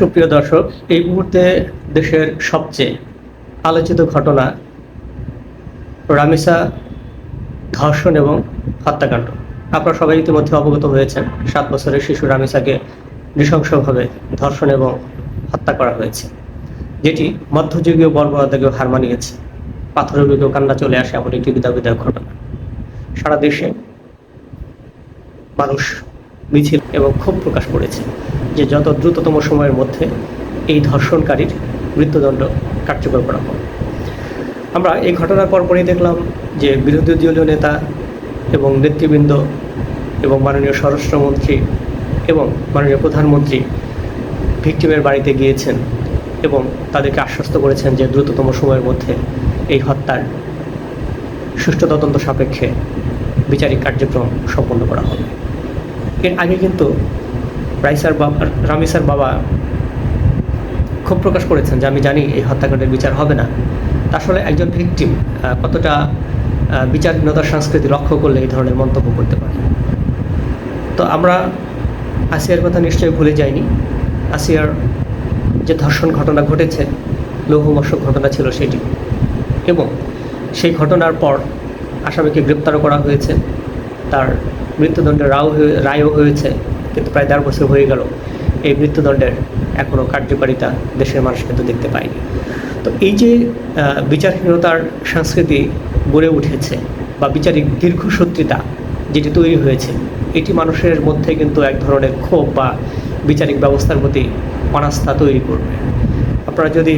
সুপ্রিয় দর্শক, এই মুহূর্তে দেশের সবচেয়ে আলোচিত ঘটনা রামিসা ধর্ষণ এবং হত্যাকাণ্ড। আপনারা সবাই ইতিমধ্যে অবগত হয়েছেন, 7 বছরের শিশু রামিসাকে নৃশংসভাবে ধর্ষণ এবং হত্যা করা হয়েছে, যেটি মধ্যযুগীয় বর্বরতাকেও হার মানিয়েছে। পাথরের বুকেও কান্না চলে আসে এমন একটি বিদায়ক ঘটনা। সারা দেশে মানুষ মিছিল এবং ক্ষোভ প্রকাশ করেছে যে যত দ্রুততম সময়ের মধ্যে এই ধর্ষণকারীর মৃত্যুদণ্ড কার্যকর করা হয়। আমরা এই ঘটনার পরপরই দেখলাম যে বিরোধী দলীয় নেতা এবং নেতৃবৃন্দ এবং মাননীয় স্বরাষ্ট্রমন্ত্রী এবং মাননীয় প্রধানমন্ত্রী ভিকটিমের বাড়িতে গিয়েছেন এবং তাদেরকে আশ্বস্ত করেছেন যে দ্রুততম সময়ের মধ্যে এই হত্যার সুষ্ঠু তদন্ত সাপেক্ষে বিচারিক কার্যক্রম সম্পন্ন করা হবে। এর আগে কিন্তু রামিসার বাবা ক্ষোভ প্রকাশ করেছেন যে আমি জানি এই হত্যাকাণ্ডের বিচার হবে না। আসলে একজন ভিকটিম কতটা বিচারহীনতার সংস্কৃতি লক্ষ্য করলে এই ধরনের মন্তব্য করতে পারে। তো আমরা আসিয়ার কথা নিশ্চয়ই ভুলে যাইনি। আসিয়ার যে ধর্ষণ ঘটনা ঘটেছে, লৌহমস্যক ঘটনা ছিল সেটি, এবং সেই ঘটনার পর আসামিকে গ্রেপ্তারও করা হয়েছে, তার মৃত্যুদণ্ডের রায়ও হয়েছে, কিন্তু প্রায় 1.5 বছর হয়ে গেল এই মৃত্যুদণ্ডের এখনও কার্যকারিতা দেশের মানুষ কিন্তু দেখতে পায়নি। তো এই যে বিচারহীনতার সংস্কৃতি গড়ে উঠেছে বা বিচারিক দীর্ঘসূত্রিতা যেটি তৈরি হয়েছে, এটি মানুষের মধ্যে কিন্তু এক ধরনের ক্ষোভ বা বিচারিক ব্যবস্থার প্রতি অনাস্থা তৈরি করবে। আপনারা যদি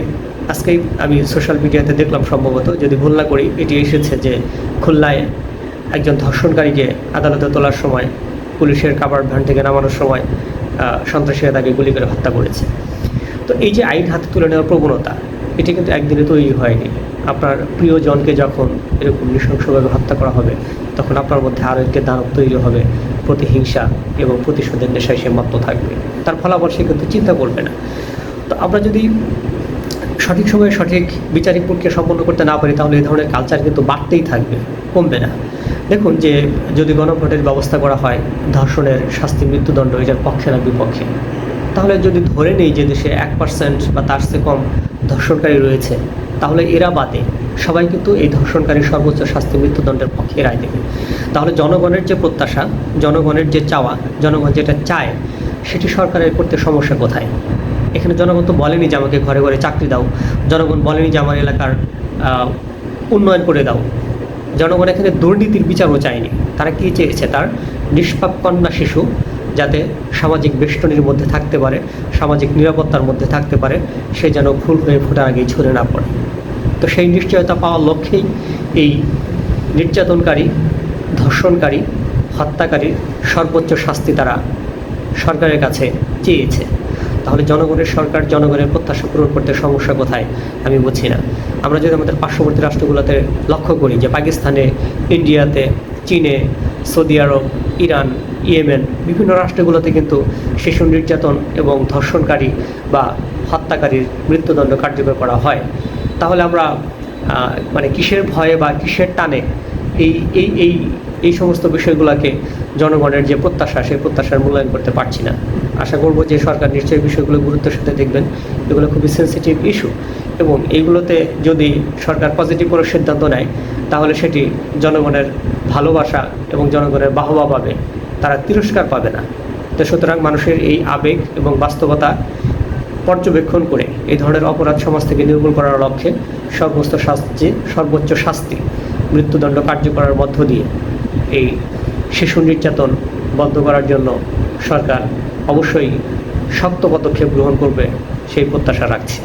আজকেই আমি সোশ্যাল মিডিয়াতে দেখলাম, সম্ভবত যদি ভুল না করি, এটি এসেছে যে খুলনায় একজন ধর্ষণকারীকে আদালতে তোলার সময় পুলিশের কাভার্ড ভ্যান থেকে নামানোর সময় সন্ত্রাসীরা তাকে গুলি করে হত্যা করেছে। তো এই যে আইন হাতে তুলে নেওয়ার প্রবণতা, এটি কিন্তু একদিনে তৈরি হয়নি। আপনার প্রিয়জনকে যখন এরকম নৃশংসভাবে হত্যা করা হবে, তখন আপনার মধ্যে আরও একটি দানব তৈরি হবে, প্রতিহিংসা এবং প্রতিশোধের নেশায় সে মত্ত থাকবে। তার ফলাফল সে কিন্তু চিন্তা করবে না। তো আমরা যদি সঠিক সময়ে সঠিক বিচারিক প্রক্রিয়া সম্পন্ন করতে না পারি, তাহলে এই ধরনের কালচার কিন্তু বাড়তেই থাকবে, কমবে না। দেখুন যে যদি গণভোটের ব্যবস্থা করা হয় ধর্ষণের শাস্তি মৃত্যুদণ্ড এটার পক্ষে না বিপক্ষে, তাহলে যদি ধরে নেই যে দেশে 1% বা তার চেয়ে কম ধর্ষণকারী রয়েছে, তাহলে এরা বাদে সবাই কিন্তু এই ধর্ষণকারীর সর্বোচ্চ শাস্তি মৃত্যুদণ্ডের পক্ষে রায় দেবে। তাহলে জনগণের যে প্রত্যাশা, জনগণের যে চাওয়া, জনগণ যেটা চায়, সেটি সরকারের করতে সমস্যা কোথায়? এখানে জনগণ তো বলেনি যে আমাকে ঘরে ঘরে চাকরি দাও, জনগণ বলেনি যে আমার এলাকার উন্নয়ন করে দাও। জনগণ এখানে দুর্নীতির বিচারও চায়নি। তারা কী চেয়েছে? তার নিষ্পাপ কন্যা শিশু যাতে সামাজিক বেষ্টনীর মধ্যে থাকতে পারে, সামাজিক নিরাপত্তার মধ্যে থাকতে পারে, সে যেন ফুল হয়ে ফোটার আগেই ঝরে না পড়ে। তো সেই নিশ্চয়তা পাওয়ার লক্ষ্যেই এই নির্যাতনকারী, ধর্ষণকারী, হত্যাকারীর সর্বোচ্চ শাস্তি তারা সরকারের কাছে চেয়েছে। তাহলে জনগণের সরকার জনগণের প্রত্যাশা পূরণ করতে সমস্যা কোথায় আমি বুঝি না। আমরা যদি আমাদের পার্শ্ববর্তী রাষ্ট্রগুলোতে লক্ষ্য করি যে পাকিস্তানে, ইন্ডিয়াতে, চীনে, সৌদি আরব, ইরান, ইয়েমেন, বিভিন্ন রাষ্ট্রগুলোতে কিন্তু শিশু নির্যাতন এবং ধর্ষণকারী বা হত্যাকারীর মৃত্যুদণ্ড কার্যকর করা হয়। তাহলে আমরা কিসের ভয়ে বা কিসের টানে এই এই এই এই সমস্ত বিষয়গুলোকে জনগণের যে প্রত্যাশা, সেই প্রত্যাশার মূল্যায়ন করতে পারছি না। আশা করব যে সরকার নিশ্চয়ই বিষয়গুলো গুরুত্বের সাথে দেখবেন। এগুলো খুবই সেন্সিটিভ ইস্যু, এবং এইগুলোতে যদি সরকার পজিটিভ কোনো সিদ্ধান্ত নেয়, তাহলে সেটি জনগণের ভালোবাসা এবং জনগণের বাহবা পাবে, তারা তিরস্কার পাবে না। তো সুতরাং মানুষের এই আবেগ এবং বাস্তবতা পর্যবেক্ষণ করে এই ধরনের অপরাধ সমাজ থেকে নির্মূল করার লক্ষ্যে সর্বোচ্চ শাস্তি মৃত্যুদণ্ড কার্যকরের মধ্য দিয়ে এই শিশু নির্যাতন বন্ধ করার জন্য সরকার অবশ্যই শক্ত পদক্ষেপ গ্রহণ করবে, সেই প্রত্যাশা রাখছি।